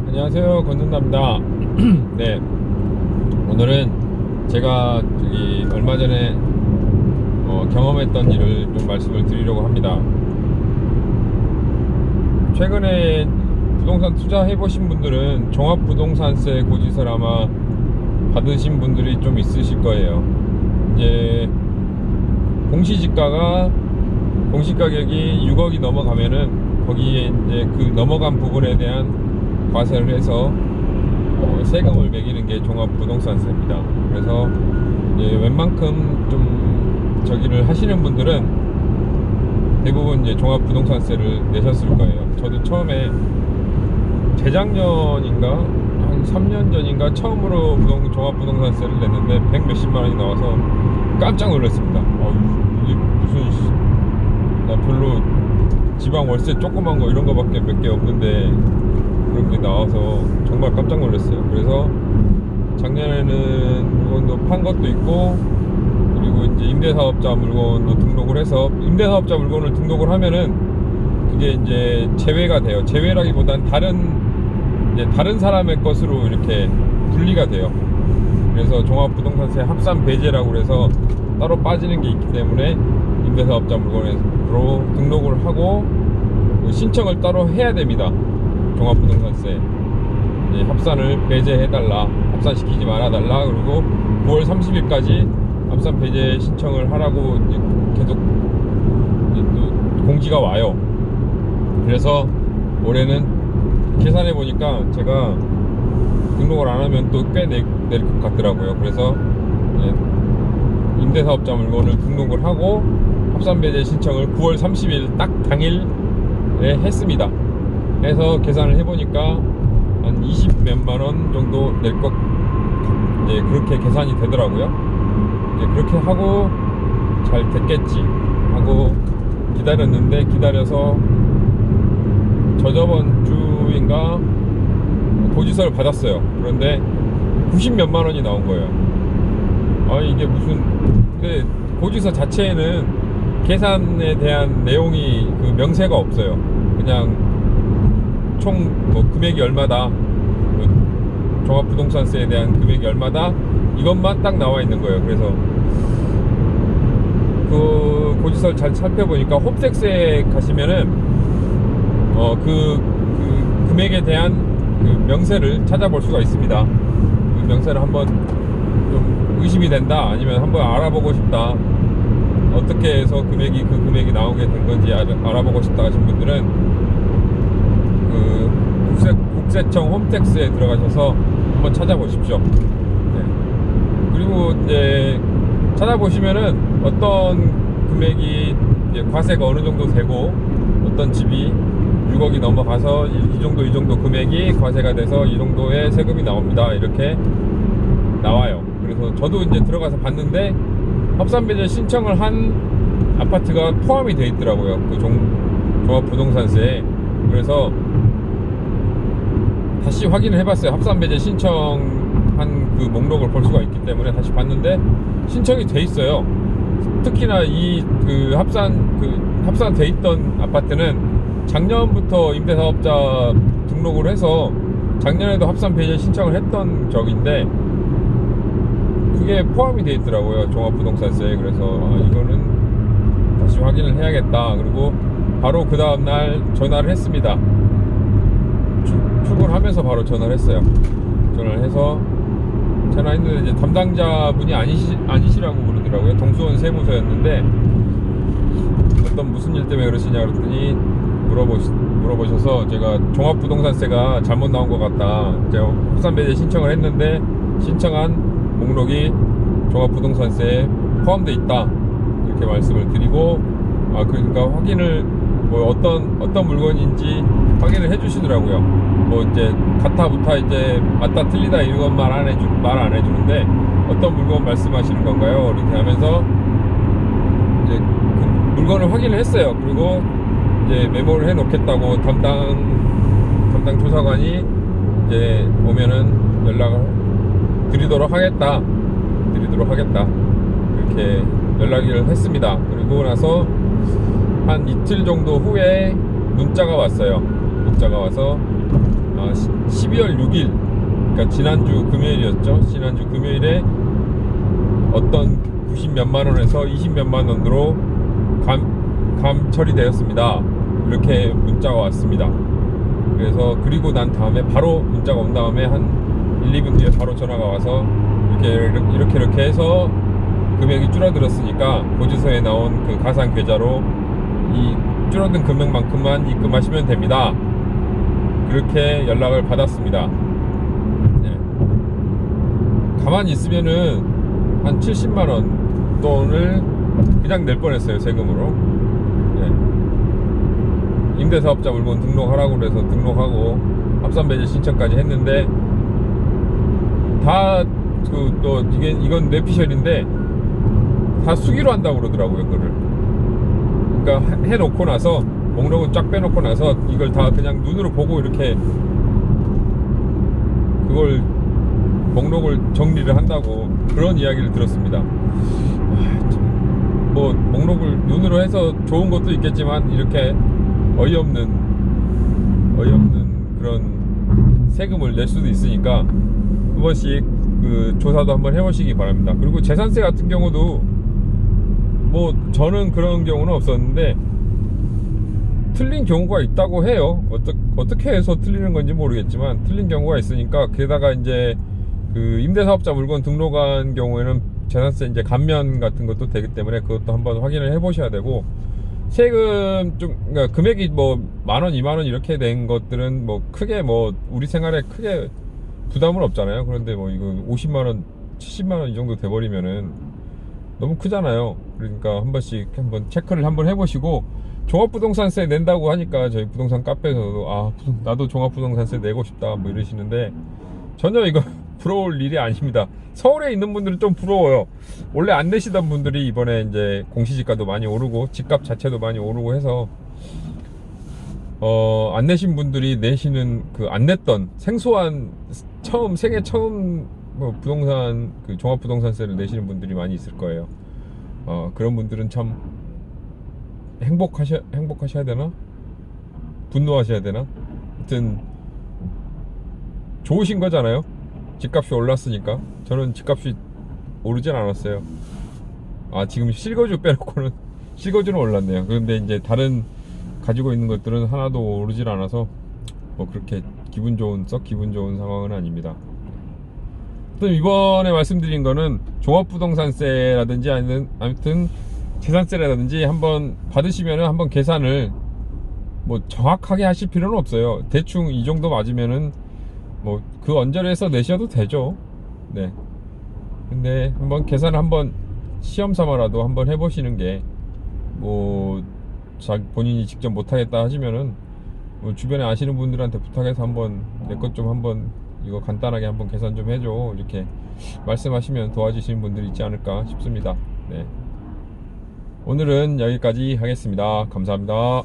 안녕하세요, 권순남입니다. 네, 오늘은 제가 얼마 전에 경험했던 일을 좀 말씀을 드리려고 합니다. 최근에 부동산 투자해 보신 분들은 종합부동산세 고지서를 아마 받으신 분들이 좀 있으실 거예요. 이제 공시지가가 공시가격이 6억이 넘어가면은 거기에 이제 그 넘어간 부분에 대한 과세를 해서 세금을 매기는 게 종합부동산세입니다. 그래서 이제 웬만큼 좀 저기를 하시는 분들은 대부분 이제 종합부동산세를 내셨을 거예요. 저도 처음에 재작년인가 한 3년 전인가 처음으로 종합부동산세를 냈는데 100 몇십만 원이 나와서 깜짝 놀랐습니다. 이게 무슨 나 별로 지방 월세 조그만 거 이런 거밖에 몇 개 없는데 그런 게 나와서 정말 깜짝 놀랐어요. 그래서 작년에는 물건도 판 것도 있고, 그리고 이제 임대사업자 물건도 등록을 해서, 임대사업자 물건을 등록을 하면은 그게 이제 제외가 돼요. 제외라기보단 다른 사람의 것으로 이렇게 분리가 돼요. 그래서 종합부동산세 합산 배제라고 해서 따로 빠지는 게 있기 때문에 임대사업자 물건으로 등록을 하고 신청을 따로 해야 됩니다. 종합부동산세 합산을 배제해달라, 합산시키지 말아달라, 그리고 9월 30일까지 합산 배제 신청을 하라고 계속 또 공지가 와요. 그래서 올해는 계산해 보니까 제가 등록을 안 하면 또 꽤 낼 것 같더라고요. 그래서 임대사업자 물건을 등록을 하고 합산 배제 신청을 9월 30일 딱 당일에 했습니다. 해서 계산을 해보니까 한 20 몇만 원 정도 낼 것, 그렇게 계산이 되더라고요. 그렇게 하고 잘 됐겠지 하고 기다렸는데, 기다려서 저저번 주인가 고지서를 받았어요. 그런데 90 몇만 원이 나온 거예요. 이게 무슨, 근데 고지서 자체에는 계산에 대한 내용이 그 명세가 없어요. 그냥 총 금액이 얼마다, 종합부동산세에 대한 금액이 얼마다, 이것만 딱 나와 있는 거예요. 그래서 그 고지서를 잘 살펴보니까 홈택스에 가시면은 그 금액에 대한 그 명세를 찾아볼 수가 있습니다. 그 명세를 한번 좀 의심이 된다, 아니면 한번 알아보고 싶다, 어떻게 해서 그 금액이 나오게 된 건지 알아보고 싶다 하신 분들은 국세청 홈택스에 들어가셔서 한번 찾아보십시오. 그리고 이제 찾아보시면은 어떤 금액이 이제 과세가 어느 정도 되고, 어떤 집이 6억이 넘어가서 이 정도 금액이 과세가 돼서 이 정도의 세금이 나옵니다, 이렇게 나와요. 그래서 저도 이제 들어가서 봤는데 합산배제 신청을 한 아파트가 포함이 되어 있더라고요, 그 종합부동산세에. 그래서 다시 확인을 해봤어요. 합산배제 신청한 그 목록을 볼 수가 있기 때문에 다시 봤는데 신청이 돼 있어요. 특히나 합산돼 있던 아파트는 작년부터 임대사업자 등록을 해서 작년에도 합산배제 신청을 했던 적인데 그게 포함이 돼 있더라고요, 종합부동산세에. 그래서 이거는 다시 확인을 해야겠다. 그리고 바로 그 다음날 전화를 했습니다. 출근하면서 바로 전화를 했어요. 전화를 해서 전화했는데 이제 담당자분이 아니시라고 그러더라고요. 동수원 세무서였는데 무슨 일 때문에 그러시냐 그랬더니 물어보셔서 제가 종합부동산세가 잘못 나온 것 같다, 제가 합산배제 신청을 했는데 신청한 목록이 종합부동산세에 포함되어 있다, 이렇게 말씀을 드리고, 그러니까 확인을 어떤 물건인지 확인을 해주시더라고요. 이제 가타부타 이제 맞다 틀리다 이런 건 말 안 해주는데 어떤 물건 말씀하시는 건가요? 이렇게 하면서 이제 그 물건을 확인을 했어요. 그리고 이제 메모를 해 놓겠다고 담당 조사관이 이제 오면은 연락을 드리도록 하겠다, 이렇게 연락을 했습니다. 그리고 나서 한 이틀 정도 후에 문자가 왔어요. 문자가 와서 12월 6일, 그러니까 지난주 금요일이었죠. 지난주 금요일에 어떤 90몇만 원에서 20몇만 원으로 감 처리되었습니다. 이렇게 문자가 왔습니다. 그래서 그리고 난 다음에 바로 문자가 온 다음에 한 1, 2분 뒤에 바로 전화가 와서 이렇게 해서 금액이 줄어들었으니까 고지서에 나온 그 가상 계좌로 이 줄어든 금액만큼만 입금하시면 됩니다. 그렇게 연락을 받았습니다. 네. 가만히 있으면은 한 70만원 돈을 그냥 낼 뻔했어요, 세금으로. 네. 임대사업자 물건 등록하라고 그래서 등록하고 합산배제 신청까지 했는데 다 또 이건 뇌피셜인데 다 수기로 한다고 그러더라고요, 그거를. 그러니까 해놓고 나서 목록은 쫙 빼놓고 나서 이걸 다 그냥 눈으로 보고 이렇게 그걸 목록을 정리를 한다고 그런 이야기를 들었습니다. 뭐 목록을 눈으로 해서 좋은 것도 있겠지만 이렇게 어이없는 그런 세금을 낼 수도 있으니까 한 번씩 그 조사도 한번 해보시기 바랍니다. 그리고 재산세 같은 경우도 뭐 저는 그런 경우는 없었는데 틀린 경우가 있다고 해요. 어떻게 해서 틀리는 건지 모르겠지만 틀린 경우가 있으니까, 게다가 이제 그 임대사업자 물건 등록한 경우에는 재산세 이제 감면 같은 것도 되기 때문에 그것도 한번 확인을 해보셔야 되고, 세금 그러니까 금액이 뭐 10,000원, 20,000원 이렇게 된 것들은 뭐 크게 뭐 우리 생활에 크게 부담은 없잖아요. 그런데 뭐 이거 50만원, 70만원 이 정도 돼버리면은 너무 크잖아요. 그러니까 한 번씩 한번 체크를 한번 해보시고, 종합부동산세 낸다고 하니까 저희 부동산 카페에서도 나도 종합부동산세 내고 싶다 뭐 이러시는데 전혀 이거 부러울 일이 아닙니다. 서울에 있는 분들은 좀 부러워요. 원래 안 내시던 분들이 이번에 이제 공시지가도 많이 오르고 집값 자체도 많이 오르고 해서 안 내신 분들이 내시는 그 안 냈던 생소한 생애 처음 뭐 부동산 그 종합부동산세를 내시는 분들이 많이 있을 거예요. 그런 분들은 참 행복하셔야 되나? 분노하셔야 되나? 하여튼 좋으신 거잖아요. 집값이 올랐으니까. 저는 집값이 오르진 않았어요. 지금 실거주 빼놓고는 실거주는 올랐네요. 그런데 이제 다른 가지고 있는 것들은 하나도 오르질 않아서 뭐 그렇게 썩 기분 좋은 상황은 아닙니다. 또 이번에 말씀드린 거는 종합부동산세라든지 아무튼 재산세라든지 한번 받으시면은 한번 계산을 뭐 정확하게 하실 필요는 없어요. 대충 이 정도 맞으면은 뭐 그 언저리에서 내셔도 되죠. 네. 근데 한번 계산을 한번 시험 삼아라도 한번 해보시는 게 뭐 본인이 직접 못하겠다 하시면은 뭐 주변에 아시는 분들한테 부탁해서 한번 내 것 좀 한번 이거 간단하게 한번 계산 좀 해줘 이렇게 말씀하시면 도와주시는 분들이 있지 않을까 싶습니다. 네. 오늘은 여기까지 하겠습니다. 감사합니다.